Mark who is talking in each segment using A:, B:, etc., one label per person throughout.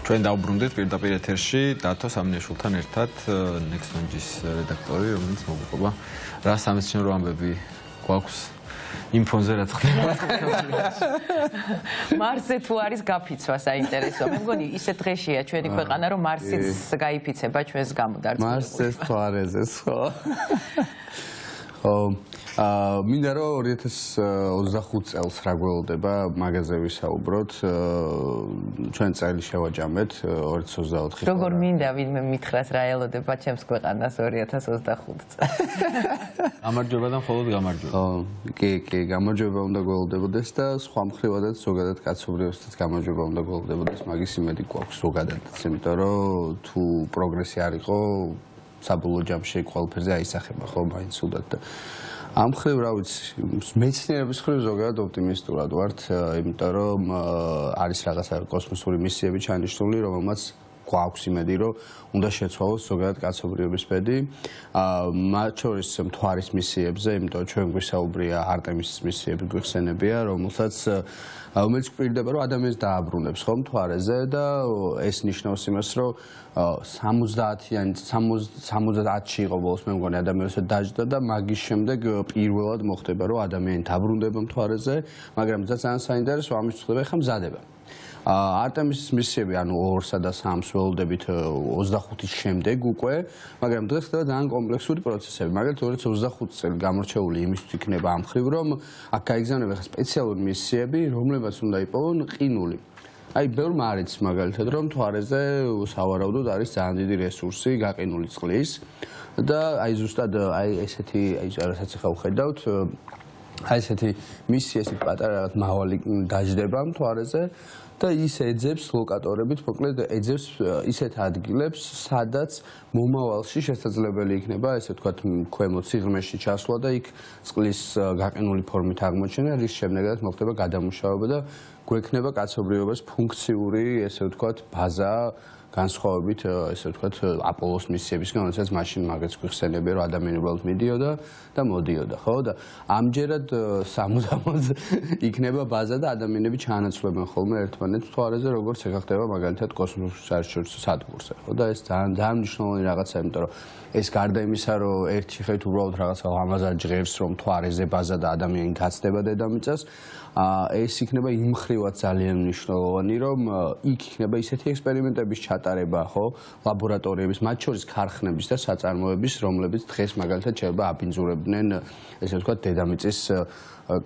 A: ჩვენ დავბრუნდით პირდაპირ ეთერში დათო სამნიაშვილთან ერთად Nexon-ის რედაქტორი, რომელიც მოგიყვება რა სამეცნიერო ამბები გვაქვს იმ ფონზე რაც ხდება.
B: მარსზე თუ არის გაფიცვა საინტერესო. მე მგონი ისე დღეშია ჩვენი ქვეყანა, რომ მარსიც გაიფიცება ჩვენს გამოდარწმუნებას.
C: მარსზე თუ არეზეს ხო? მინდა რომ 2025 წელს რა გველოდება მაგაზე ვისაუბროთ. ჩვენ წელი შევაჯამეთ 2024
B: როგორ მინდა ვინმე მითხრას რა ელოდება ჩემს ქვეყანას 2025 წელს.
A: გამარჯვება და მხოლოდ გამარჯვება.
C: კი, გამარჯვება უნდა გველოდებოდეს და სხვა მხრივადაც ზოგადად კაცობრიობასაც გამარჯვება უნდა გველოდებოდეს, მაგის იმედი გვაქვს ზოგადადაც, იმიტომ რომ თუ პროგრესი არ იყო, საბოლოო ჯამში ყველაფერზე აისახება ხო მაინც უდად და ამ ხრივ რა ვიცი, მეცნიერების ხრივ ზოგადად ოპტიმისტურად ვართ, იმიტომ რომ არის რაღაცა კოსმოსური მისიები ჩანიშნული, რომელმაც გვაქვს იმედი, რომ უნდა შეცვალოს ზოგადად კაცობრიობის ბედი. მათ შორის მთვარის მისიებზე, იმიტომ რომ ჩვენ გვისაუბრია არტემისის მისიები გვიხსენებია, რომელიც გვპირდება, რომ ადამიანს დააბრუნებს ხო მთვარეზე და ეს ნიშნავს იმას, რომ 70-ში იყო ბოლოს მე მგონი ადამიანს დაჯდა და მაგის შემდეგ პირველად მოხდება, რომ ადამიანი დაბრუნდება მთვარეზე, მაგრამ ძალიან საინტერესო ამის ხდება ხა მზადება. არტემისის მისიები ანუ 2-სა და 3-ს ველოდებით 25-ის შემდეგ უკვე, მაგრამ დღეს ხდება ძალიან კომპლექსური პროცესები. მაგალითად 2025 წელი გამორჩეული იმისთვის იქნება ამ ხრივ, რომ აქ გაიგზავნება ხა სპეციალური მისიები, რომლებიც უნდა იპოვონ ყინული. აი, ბევრმა არის მაგალითად, რომ მთვარეზე სავარაუდოდ არის ძალიან დიდი რესურსი გაყინული წყლის და აი ზუსტად აი ესეთი რასაც ახლა ვხედავთ აი ესეთი მისია ესეთი პატარა რაღაც მავალი დაждდება მთვარეზე და ის ეძებს ლოკატორებით, მოკლედ ეძებს ისეთ ადგილებს, სადაც მომავალში შესაძლებელი იქნება, ესე ვთქვათ, ქვემოთ სიღრმეში ჩასვლა და იქ წყლის გაყინული ფორმით აღმოჩენა, რის შემდეგაც მოხდება გადამუშავება და გვექნება კაცობრიობის ფუნქციური, ესე ვთქვათ, ბაზა განსხვავებით, ესე ვთქვათ, აპოლოს მისიებისგან, როდესაც მაშინ მაგაც გვიხსენებია, რომ ადამიანი უბრალოდ მიდიოდა და მოდიოდა, ხო? და ამჯერად სამუდამოდ იქნება ბაზა და ადამიანები ჩაანაცვლებენ ხოლმე ერთმანეთს მთვარეზე, როგორც ეხება მაგალითად კოსმოსურ საერთაშორისო სადგურზე, ხო? და ეს ძალიან მნიშვნელოვანი რაღაცაა, იმიტომ რომ ეს გარდა იმისა, რომ ერთი ხეთ უბრალოდ რაღაცა ლამაზად ჟღერს, რომ მთვარეზე ბაზა და ადამიანი გაცდება დედამიწას, ეს იქნება იმ ხრივად ძალიან მნიშვნელოვანი, რომ იქ იქნება ისეთი ექსპერიმენტების ჩატარება, ხო, ლაბორატორიების, მათ შორის ქარხნების და საწარმოების, რომლებიც დღეს მაგალითად შეიძლება აბინძურებდნენ, ესე ვთქვათ, დედამიწის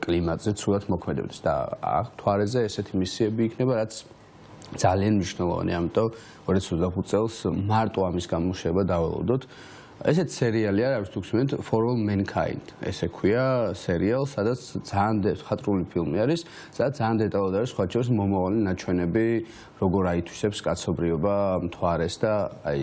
C: კლიმატზე ცუდად მოქმედებდეს და მთვარეზე ესეთი მისიები იქნება, რაც ძალიან მნიშვნელოვანია, ამიტომ 2025 წელს მარტო ამის გამოშვება დაველოდოთ. ესეთ სერიალი არის თუ გსმენთ For All Mankind. ესე ქვია სერიალ, სადაც ძალიან ხატრული ფილმი არის, სადაც ძალიან დეტალურად არის სხვა შორის მომავალი ნაჩვენები, როგორ აითვისებს კაცობრიობა მთვარეს და აი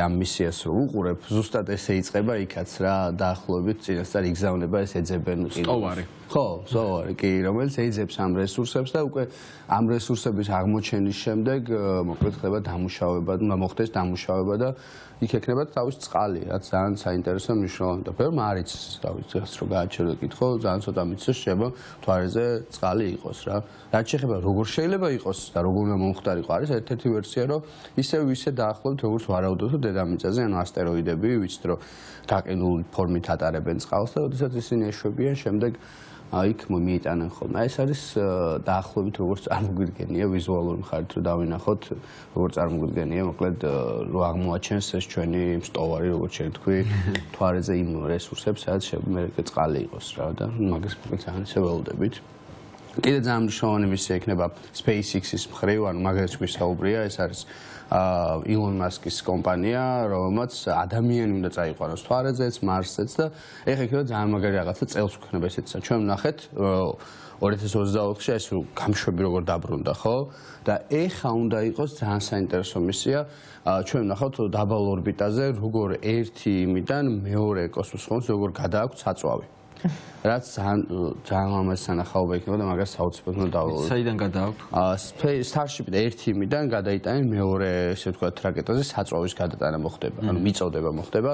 C: ამ მისიას რო უყურებ, ზუსტად ესე იწყება იქაც რა, დაახლოებით წინასწარ იგზავნება ეს ეძებენ
A: სტოვარი.
C: ხო, სტოვარი, კი, რომელიც ეძებს ამ რესურსებს და უკვე ამ რესურსების აღმოჩენის შემდეგ მოკლედ ხდება დამუშავება, უნდა მოხდეს დამუშავება და იქ ექნება თავის წყალი, რაც ძალიან საინტერესო მნიშვნელოვანი და ბევრმა არ იცის, რა ვიცი, დღეს რო გააჩერდა კითხო, ძალიან ცოტა მიცეს შეება მთვარეზე წყალი იყოს რა. რაც შეეხება როგორ შეიძლება იყოს და როგორ უნდა მომხდარიყო, არის ერთ-ერთი ვერსია, რომ ისე დაახლოებით როგორც ვარაუდობთ დედამიწაზე, ანუ ასტეროიდები, ვიცით რომ გაყინული ფორმით ატარებენ წყალს და ოდესაც ისინი ეშვებიან, შემდეგ იქ მიიტანენ ხოლმე. ეს არის დაახლოებით როგორც წარმოგვიდგენია ვიზუალური მხარით რომ დავინახოთ, როგორც წარმოგვიდგენია, მოკლედ რო აღმოაჩენს ეს ჩვენი სტოვარი, როგორც შევთქვი, მთვარეზე იმ რესურსებს, სადაც შეიძლება წყალი იყოს რა და მაგას მოკლედ ძალიან შეველოდებით. კიდე ძალიან მნიშვნელოვანი მისია იქნება SpaceX-ის მხრივ, ანუ მაგას გვისაუბრია, ეს არის Elon Musk-ის კომპანია, რომელმაც ადამიანი უნდა წაიყვანოს მთვარეზეც, მარსზეც და ეხლა იქნება ძალიან მაგარი რაღაცა წელს გვქნება ესეცა. ჩვენ ვნახეთ 2024-ში ეს გამშვები როგორ დაბრუნდა, ხო? და ეხლა უნდა იყოს ძალიან საინტერესო მისია. ჩვენ ვნახავთ დაბალ ორბიტაზე, როგორ ერთი იმიდან მეორე კოსმოსს როგორ გადააქვთ საწვავი. რაც ძალიან ლამაზი სანახაობა იქნება და მაგას საოცრად უნდა დავავალოთ.
A: საიდან გადააქვთ?
C: Starship-ი ერთი იმიდან გადაიტანენ მეორე, ესე ვთქვათ, რაკეტაზე საწვავის გადატანა მოხდება, ანუ მიწოდება მოხდება,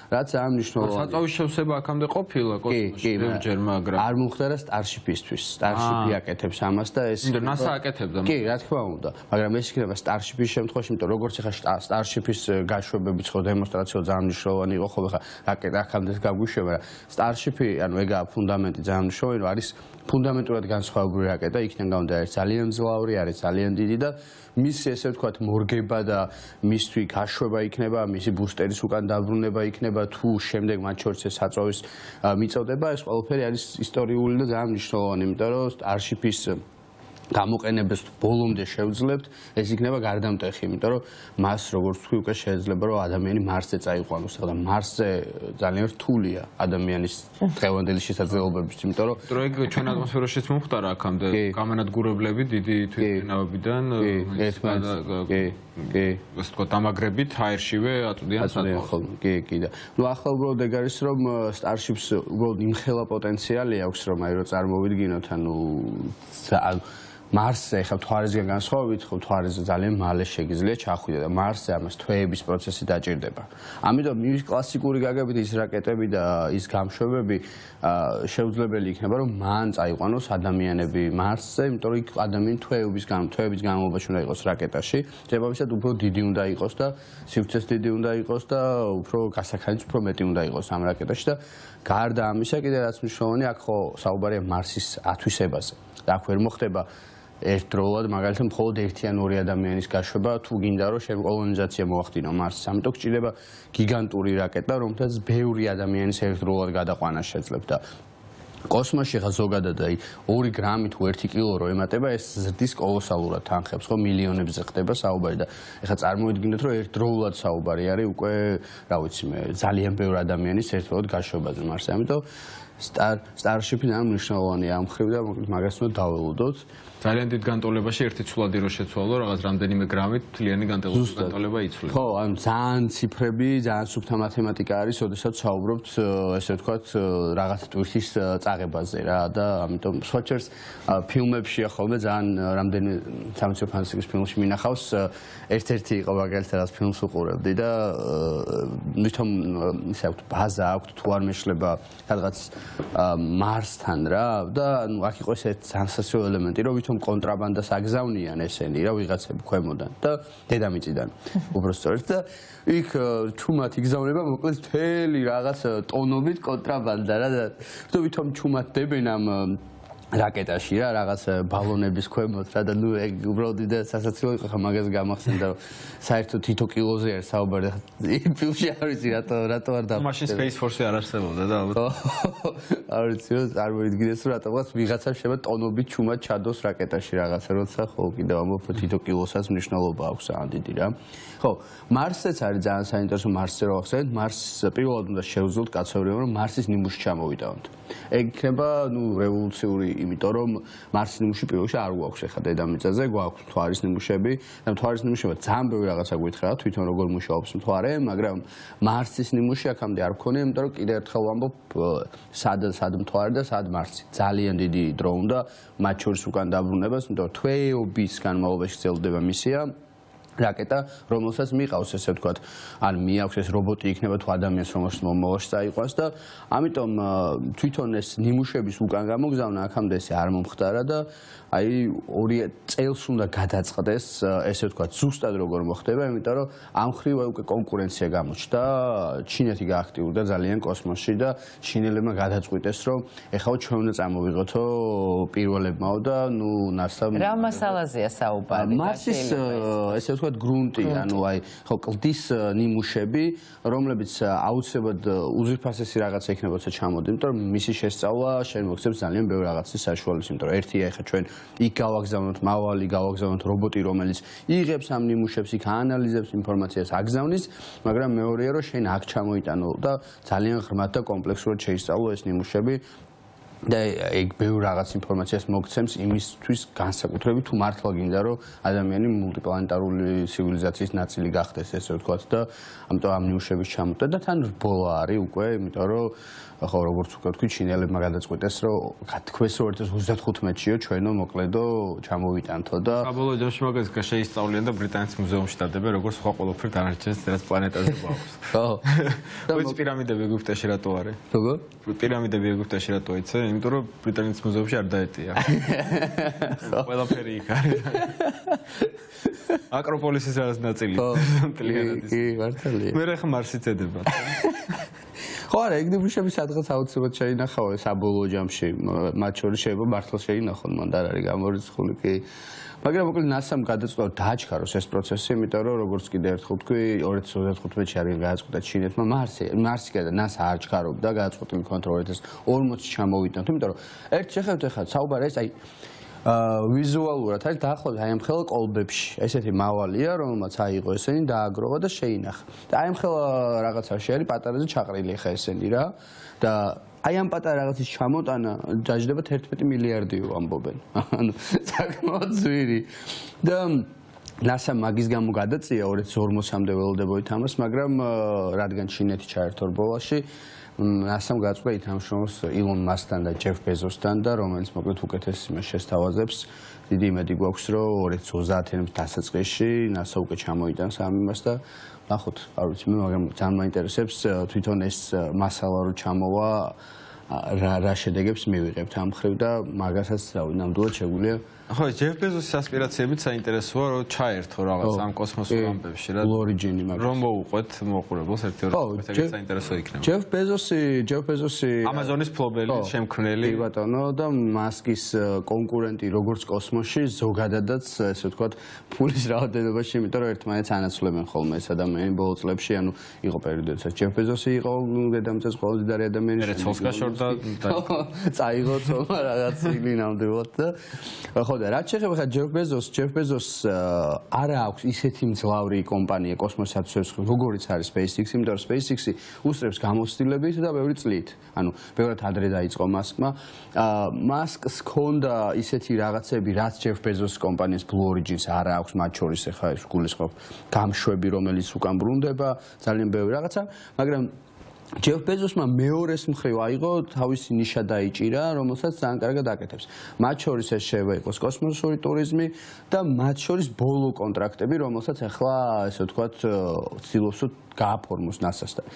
C: რაც ძალიან მნიშვნელოვანია.
A: საწვავის შევსება აქამდე ყოფილა კოსმოსში ბევრჯერ, მაგრამ
C: არ მომხდარა Starship-ისთვის. Starship-ი აკეთებს ამას და ეს
A: NASA აკეთებდა.
C: კი, რა თქმა უნდა, მაგრამ ეს იქნება Starship-ის შემთხვევაში, იმიტომ როგორც ახლა Starship-ის გაშვებები ხო დემონსტრაციო ძალიან მნიშვნელოვანი იყო, ხო ხა რაკეტა აქამდე გაგვიშვება, Starship-ი, ანუ ეგაა ფუნდამენტი ძალიან მნიშვნელოვანი, რომ არის ფუნდამენტურად განსხვავებული რაკეტა, იქიდან გამომდინარე არის ძალიან მძლავრი, არის ძალიან დიდი და მისი ესე ვთქვათ მორგება და მისთვის გაშვება იქნება, მისი ბუსტერის უკან დაბრუნება იქნება თუ შემდეგ მათ შორის საწვავის მიწოდება, ეს ყველაფერი არის ისტორიული და ძალიან მნიშვნელოვანი, იმიტომ რომ Starship-ის გამოყენებას ბოლომდე შევძლებთ, ეს იქნება გარდამტეხი, იმიტომ რომ მას როგორც თქვი უკვე შეიძლება რომ ადამიანი მარსზე წაიყვანოს და მარსზე ძალიან რთულია ადამიანის დღევანდელი შესაძლებლობებით, იმიტომ რომ
A: ეგ ჩვენ ატმოსფეროშიც მომხდარა აქამდე გამანადგურებლები დიდი თვითმფრინავებიდან ასე ვთქვათ დამაგრებით აერშივე აწვდიან საწვავს.
C: კი და ნუ ახლა უბრალოდ ეგ არის რომ Starship-ს უბრალოდ იმხელა პოტენციალი აქვს რომ აი რომ წარმოვიდგინოთ ანუ Marsზე ხა თვარისგან განსხვავებით, ხო თვარისზე ძალიან მალე შეგიძლია ჩახვიდე და Marsზე ამას თვეების პროცესი დაჭირდება. ამიტომ მის კლასიკური გაგებით ის რაკეტები და ის გამშვებები შეუძლებელი იქნება რომ მან წაიყვანოს ადამიანები Marsზე, იმიტომ რომ იქ ადამიანი თვეების განმავლობაში უნდა იყოს რაკეტაში, შეფასებად უფრო დიდი უნდა იყოს და სივრცეც დიდი უნდა იყოს და უფრო გასახადიც უფრო მეტი უნდა იყოს ამ რაკეტაში და გარდა ამისა კიდე რაც მნიშვნელოვანი აქ ხო საუბარია Mars-ის ათვისებაზე. და აქ ვერ მოხდება ერთდროულად მაგალითად მხოლოდ ერთი ან ორი ადამიანის გაშვება თუ გინდა რომ კოლონიზაცია მოახდინო Mars-ს. ამიტომ გჭირდება გიგანტური რაკეტა, რომელთაც ბევრი ადამიანის ერთდროულად გადაყვანა შეძლებს და კოსმოსში ხა ზოგადად აი 2 გრამი თუ 1 კილო რო ემატება ეს ზრდის კოლოსალურად თანხებს, ხო მილიონებზე ხდება საუბარი და ეხლა წარმოიდგინეთ რომ ერთდროულად საუბარი არის უკვე რა ვიცი მე ძალიან ბევრი ადამიანის ერთდროულად გაშვებაზე Mars-ზე. ამიტომ Starship-ი ამ მნიშვნელოვანია ამ ხრივ და მაგას უნდა დაველოდოთ.
A: ძალიან დიდ განტოლებაში ერთი ცვლადი რო შეცვალო, რაღაც რამდენიმე გრამით თლიანი განტოლება იცვლება.
C: ხო, ან ძალიან ციფრები, ძალიან სუფთა მათემატიკა არის, ოდესაც საუბრობთ, ესე ვთქვათ, რაღაც ტვირთის წაღებაზე რა და ამიტომ სხვაჩერს ფილმებში ხოლმე ძალიან რამდენი სამეცნიერო ფანტასტიკის ფილმში მინახავს, ერთ-ერთი იყო მაგალითად რაღაც ფილმს უყურებდი და თვითონ ისე აქვს ბაზა აქვს თუ არ მეშლება რაღაც Mars-თან რა და აქ იყო ეს სენსაციო ელემენტი, რომ თვითონ კონტრაბანდას აგზავნიან ესენი რა ვიღაცები ქვემოდან და დედამიწიდან უბრალოდ და იქ ჩუმად იგზავნება მოკლედ მთელი რაღაც ტონობით კონტრაბანდა რა და თვითონ ჩუმად დებენ ამ რაკეტაში რა რაღაც ბალონების ქვემოთ რა და ნუ ეგ უბრალოდ და სასაცილო იყო ხა მაგას გამახსენდა საერთოდ თითო კილოზე არის საუბარი ფილმში არ ვიცი რატო არ და
A: მაშინ Space Force-ი არ არსებობდა და ალბათ
C: არ ვიცი რომ წარმოიდგინეს რომ რატომაც ვიღაცა შეიძლება ტონობით ჩუმად ჩადოს რაკეტაში რაღაცა როცა ხო კიდევ ამბობ თითო კილოსაც მნიშვნელობა აქვს ან დიდი რა ხო Mars-ს არის ძალიან საინტერესო Mars-ზე რო ახსენეთ Mars-ს პირველად უნდა შევძლოთ კაცობრიობამ რომ Mars-ის ნიმუში ჩამოვიდავნთ ეგ იქნება ნუ რევოლუციური იმიტომ რომ Mars-ის ნიმუში პირველში არ გვაქვს ახლა დედამიწაზე გვაქვს მთვარის ნიმუშები და მთვარის ნიმუშება ძალიან ბევრი რაღაცა გვითხრა თვითონ როგორ მუშაობს მთვარე მაგრამ Mars-ის ნიმუში აქამდე არ მქონია იმიტომ რომ კიდევ ერთხელ ვამბობ სად მთვარე და სად Mars-ი ძალიან დიდი დრო უნდა მათ შორის უკან დაბრუნებას იმიტომ რომ თვეობის განმავლობაში გრძელდება მისია რაკეტა, რომელსაც მიყავს ესე ვთქვათ, ან მიაქვს ეს რობოტი იქნება თუ ადამიანს რომელსაც მომავალში წაიყვანს და ამიტომ თვითონ ეს ნიმუშების უკან გამოგზავნა აქამდე ესე არ მომხდარა და აი 2 წელს უნდა გადაწყდეს ესე ვთქვათ, ზუსტად როგორ მოხდება, იმიტომ რომ ამ ხრივ უკვე კონკურენცია გამოჩნდა, ჩინეთი გააქტიურდა ძალიან კოსმოსში და ჩინელებმა გადაწყვიტეს, რომ ეხლა ჩვენ უნდა წამოვიღოთო პირველებმაო და ნუ NASA
B: რა მასალაზეა საუბარი?
C: Mars-ის ესე ვთქვათ გრუნტი, ანუ აი ხო კლდის ნიმუშები, რომლებიც აუცილებლად უზრფასესი რაღაცა იქნება, როცა ჩამოდი, იმიტომ რომ მისი შესწავლა შენ მოგცემს ძალიან ბევრი რაღაცის საშუალებას, იმიტომ რომ ერთია ეხლა ჩვენ იქ გავაგზავნოთ მავალი, გავაგზავნოთ რობოტი, რომელიც იღებს ამ ნიმუშებს, იქ აანალიზებს ინფორმაციას, აგზავნის, მაგრამ მეორეა რომ შენ აქ ჩამოიტანო და ძალიან ღრმად და კომპლექსურად შეისწავლო ეს ნიმუშები. და ეგ ბევრ რაღაც ინფორმაციას მოგცემს იმისთვის განსაკუთრებით თუ მართლა გინდა რომ ადამიანი მულტიპლანეტარული ცივილიზაციის ნაწილი გახდეს ესე ვთქვათ და ამიტომ ამ ნიუშების ჩამოტა და თან რბოლა არის უკვე იმიტომ რომ ხო როგორც უკვე ვთქვი ჩინელებმა გადაწყვიტეს რომ გათქვეს რომ 2035-იო ჩვენო მოკლედო ჩამოვიტანთო და
A: საბოლოო ჯამში მაგას შეისწავლიან და ბრიტანეთის მუზეუმში დადებენ როგორც სხვა ყველაფერი დანარჩენს რაც პლანეტაზე გვაქვს.
C: ხო.
A: და პირამიდები ეგვიპტეში რატო არის?
C: როგორ?
A: პირამიდები ეგვიპტეში რატო იცი? იმიტომ რომ ბრიტანეთის მუზეუმში არ დაეტია. ყველაფერი იქ არის. აკროპოლისის რაღაც ნაწილი.
C: კი, მართალია.
A: მე რა ხა მარსიც ედება.
C: ხო არა, ეგ ნიმუშები სადღაც აუცილებლად შეინახავენ საბოლოო ჯამში. მათ შორის შეიძლება მართლა შეინახონ, მან არ არის გამორიცხული კი. მაგრამ მოკლედ NASA-მ გადაწყვიტა დააჩქაროს ეს პროცესი, იმიტომ რომ როგორც კიდე ერთხელ ვთქვი, 2035-ში არის გადაწყვიტა ჩინეთმა მარსი და NASA არ ჩქარობდა, გადაწყვეტილი ქონდა 2040-ში ჩამოვიტანოთ, იმიტომ რომ ერთ შეხედვით ახლა საუბარი ეს აი ვიზუალურად არის დაახლოებით აი ამ ხელა კოლბებში. ესეთი მავალია, რომელმაც აიღო ესენი დააგროვა და შეინახა. და აი ამ ხელა რაღაცაში არის პატარაზე ჩაყრილი ხა ესენი რა და აი ამ პატარა რაღაცის ჩამოტანა დაждდება 11 მილიარდიო ამბობენ. ანუ საკმაოდ ძვირი. და NASA მაგის გამო გადაწია 2040-მდე ველოდებოით ამას, მაგრამ რადგან ჩინეთი ჩაერთო რბოლაში NASA-მ გადაწყვიტა ითამაშოს ილონ მასკთან და ჯეფ ბეზოსთან და რომელიც მოკლედ უკეთეს იმას შესთავაზებს. დიდი იმედი გვაქვს რომ 2030-იანის დასაწყისში NASA უკვე ჩამოიტანს ამ იმას და ნახოთ, არ ვიცი მე, მაგრამ ძალიან მაინტერესებს თვითონ ეს მასალა რო ჩამოვა რა შედეგებს მივიღებთ ამ მხრივ და მაგასაც რავი ნამდვილად შეგვიძლია
A: ხო, ჯეფ ბეზოსის ასპირაციებით საინტერესოა რომ ჩაერთო რაღაც ამ კოსმოსურ ამბებში რა.
C: Origin-ი მაგას.
A: რომ მოუყვეთ მოყურებელს ერთი ორი ეგრეთ საინტერესო იქნება.
C: ჯეფ ბეზოსი
A: Amazon-ის ფლობელი, შემქმნელი.
C: კი ბატონო და მასკის კონკურენტი როგორც კოსმოსში, ზოგადადაც ესე ვთქვათ, ფულის რაოდენობაში, იმიტომ რომ ერთმანეთს ანაცვლებენ ხოლმე ეს ადამიანი ბოლო წლებში, ანუ იყო პერიოდი, როდესაც ჯეფ ბეზოსი იყო დედამიწის ყველაზე მდიდარი ადამიანი.
A: ერეცოლს გაშორდა
C: წაიღო თომა რაღაც წილი ნამდვილად და ხო და რაც შეეხება ხა ჯეფ ბეზოს არა აქვს ისეთი მძლავრი კომპანია კოსმოსისათვის როგორიც არის SpaceX, იმიტომ რომ SpaceX-ი უსწრებს გამოცდილებით და ბევრი წლით. ანუ ბევრად ადრე დაიწყო მასკმა. მასკს ჰქონდა ისეთი რაღაცები, რაც ჯეფ ბეზოს კომპანიას Blue Origin-ს არა აქვს, მათ შორის ხა ეს გულისხმობ გამშვები, რომელიც უკან ბრუნდება, ძალიან ბევრი რაღაცა, მაგრამ ჯეფ ბეზოსმა მეორეს მხრივ აიღო თავისი ნიშა დაიჭირა, რომელსაც ძალიან კარგად აკეთებს. მათ შორის ეს შეიძლება იყოს კოსმოსური ტურიზმი და მათ შორის ბოლო კონტრაქტები, რომელსაც ახლა ესე ვთქვათ, ცდილობს გააფორმოს NASA-სთან.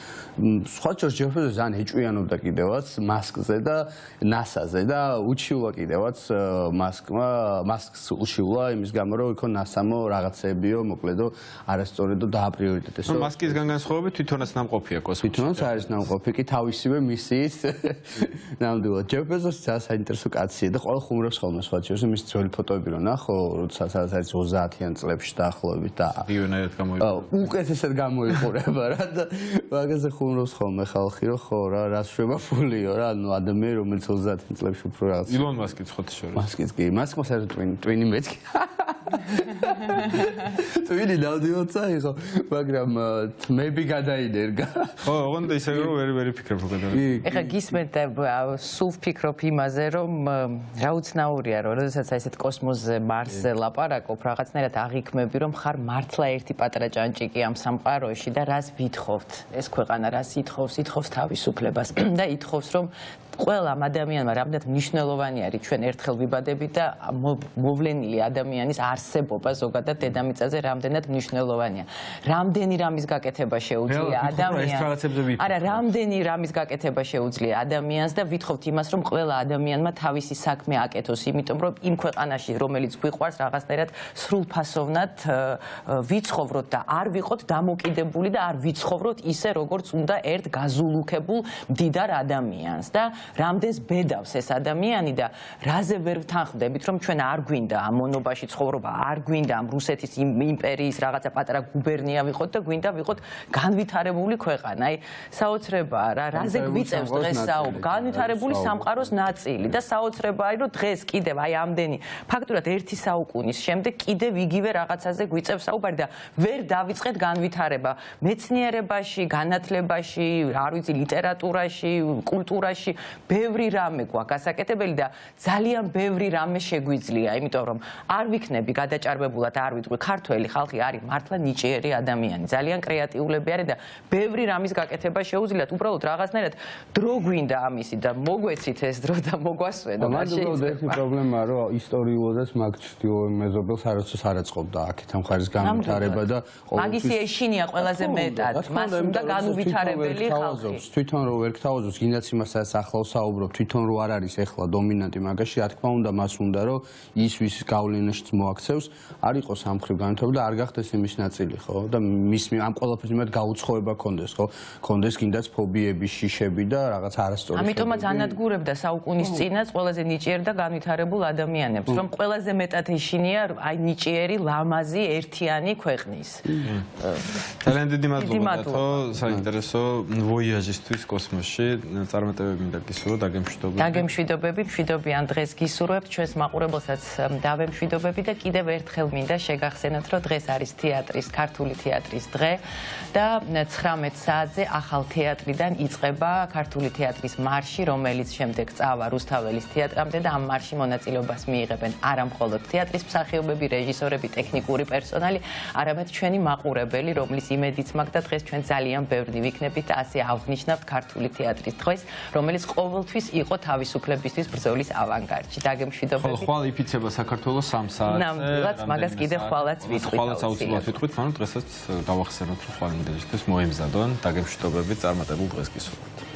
C: სხვა შორის ჯეფ ბეზოსი ძალიან ეჭვიანობდა კიდევაც მასკზე და NASA-ზე და უჩიულა კიდევაც მასკს უჩიულა იმის გამო, რომ იქო NASA-მო რაღაცებიო, მოკლედო არასწორედო დააპრიორიტეტესო.
A: მასკისგან განსხვავებით თვითონაც ნამყოფია კოსმოსში.
C: თვითონაც არის ნამყოფი კი თავისივე მისიის ნამდვილად. ჯეფ ბეზოსი ძალიან საინტერესო კაცია და ყველა ხუმრობს ხოლმე სხვა შორის მის ძველი ფოტოები რო ნახო, როდესაც არის 30-იან წლებში დაახლოებით და
A: იონაერად გამოიყურება.
C: უკეთესად გამოიყურება რა და მაგაზე ხუმრობს ხოლმე ხალხი რომ ხო რა რას შვება ფულიო რა ანუ ადამიანი რომელიც 30-იან წლებში უფრო რაღაც
A: ილონ მასკი ცხოთის შორის.
C: მასკიც კი მასკმა საერთოდ twin მეც კი twin ნამდვილად წაიღო მაგრამ თმები გადაინერგა
A: ხო ოღონდ ისე რომ ვერ ფიქრობ რომ გადავიდა.
B: ეხლა გისმენთ სულ ვფიქრობ იმაზე რომ რა უცნაურია რომ როდესაც ესეთ კოსმოსზე მარსზე ლაპარაკობ რაღაცნაირად აღიქმები რომ ხარ მართლა ერთი პატარა ჭანჭიკი ამ სამყაროში და რას ვითხოვთ ეს ქვეყანა რას ითხოვს თავისუფლებას და ითხოვს რომ ყველა ადამიანმა რამდენად მნიშვნელოვანი არის ჩვენ ერთხელ ვიბადებით და მოვლენილი ადამიანის არსებობა ზოგადად დედამიწაზე რამდენად მნიშვნელოვანია. რამდენი რამის გაკეთება შეუძლია ადამიანს. არა, რამდენი რამის გაკეთება შეუძლია ადამიანს და ვითხოვთ იმას, რომ ყველა ადამიანმა თავისი საქმე აკეთოს, იმიტომ რომ იმ ქვეყანაში, რომელიც გვიყვარს, რაღაცნაირად სრულფასოვნად ვიცხოვროთ და არ ვიყოთ დამოკიდებული და არ ვიცხოვროთ ისე, როგორც უნდა ერთ გაზულუქებულ მდიდარ ადამიანს და რამდენს ბედავს ეს ადამიანი და რაზე ვერ ვთანხმდებით რომ ჩვენ არ გვინდა ამ მონობაში ცხოვრობა, არ გვინდა ამ რუსეთის იმპერიის რაღაცა პატარა გუბერნია ვიყოთ და გვინდა ვიყოთ განვითარებული ქვეყანა. აი საოცრებაა რა, რაზე გვიწევს დღეს საუბარი? განვითარებული სამყაროს ნაწილი და საოცრებაა რომ დღეს კიდევ აი ამდენი ფაქტურად 1 საუკუნის შემდეგ კიდევ იგივე რაღაცაზე გვიწევს საუბარი და ვერ დავიწყეთ განვითარება მეცნიერებაში, განათლებაში, არ ვიცი, ლიტერატურაში, კულტურაში ბევრი რამე გვაქვს გასაკეთებელი და ძალიან ბევრი რამე შეგვიძლია, იმიტომ რომ არ ვიქნები გადაჭარბებულად არ ვიტყვი, ქართველი ხალხი არის მართლა ნიჭიერი ადამიანი, ძალიან კრეატიულები არის და ბევრი რამის გაკეთება შეუძლიათ, უბრალოდ რაღაცნაირად დრო გვინდა ამისი და მოგვეცით ეს დრო და მოგვასვენო.
C: ეს პრობლემაა, რომ ისტორიულადაც მაგ ჩრდილოეთ მეზობელს არასდროს არ აწყობდა აქეთ ამ ხარის განვითარება და
B: მაგის ეშინია ყველაზე მეტად, მას უნდა განუვითარებელი ხალხი.
C: თვითონ რო ვერ გთავაზობს, გინდაც იმასაც ახლა ვსაუბრობ, თვითონ რო არ არის ახლა დომინანტი მაგაში, რა თქმა უნდა, მას უნდა რომ ის ვის გავლენაშიც მოაქცევს, არ იყოს ამ ხრივ განვითარება და არ გახდეს იმის ნაწილი, ხო? და მის ამ ყველაფრის მიმართ გაუცხოება კონდეს, ხო? კონდეს გინდაც ფობიები, შიშები და რაღაც არასწორი.
B: ამიტომაც ანადგურებდა საუკუნის წინაც ყველაზე ნიჭიერ და განვითარებულ ადამიანებს, რომ ყველაზე მეტად ეშინია აი ნიჭიერი, ლამაზი, ერთიანი ქვეყნის.
A: ძალიან დიდი მადლობა დათო, საინტერესო ვოიაჟისთვის კოსმოსში. წარმატებები მინდა გისურვო, დაგემშვიდობები.
B: დაგემშვიდობები, მშვიდობიან დღეს გისურვებთ ჩვენს მაყურებელსაც დავემშვიდობები და კიდევ ერთხელ მინდა შეგახსენოთ, რომ დღეს არის თეატრის, ქართული თეატრის დღე და 19 საათზე ახალ თეატრიდან იწყება ქართული თეატრის მარში, რომელიც შემდეგ წავა რუსთაველის თეატრამდე და ამ მარში მონაწილეობას მიიღებენ არა მხოლოდ თეატრის მსახიობები, რეჟისორები, ტექნიკური პერსონალი, არამედ ჩვენი მაყურებელი, რომლის იმედიც მაქვს და დღეს ჩვენ ძალიან ბევრი ვიქნებით და ასე ავღნიშნავთ ქართული თეატრის დღეს, რომელიც ყოველთვის იყო თავისუფლებისთვის ბრძოლის ავანგარდში. დაგემშვიდობები.
A: ხვალ იფიცება საქართველოს 3 საათზე.
B: ნამდვილად, მაგას კიდევ ხვალაც ვიტყვით.
A: ხვალაც აუცილებლად ვიტყვით, მაგრამ დღესაც გავახსენოთ, რომ ხვალ იმდენისთვის მოემზადონ. დაგემშვიდობები, წარმატებულ დღეს გისურვებთ.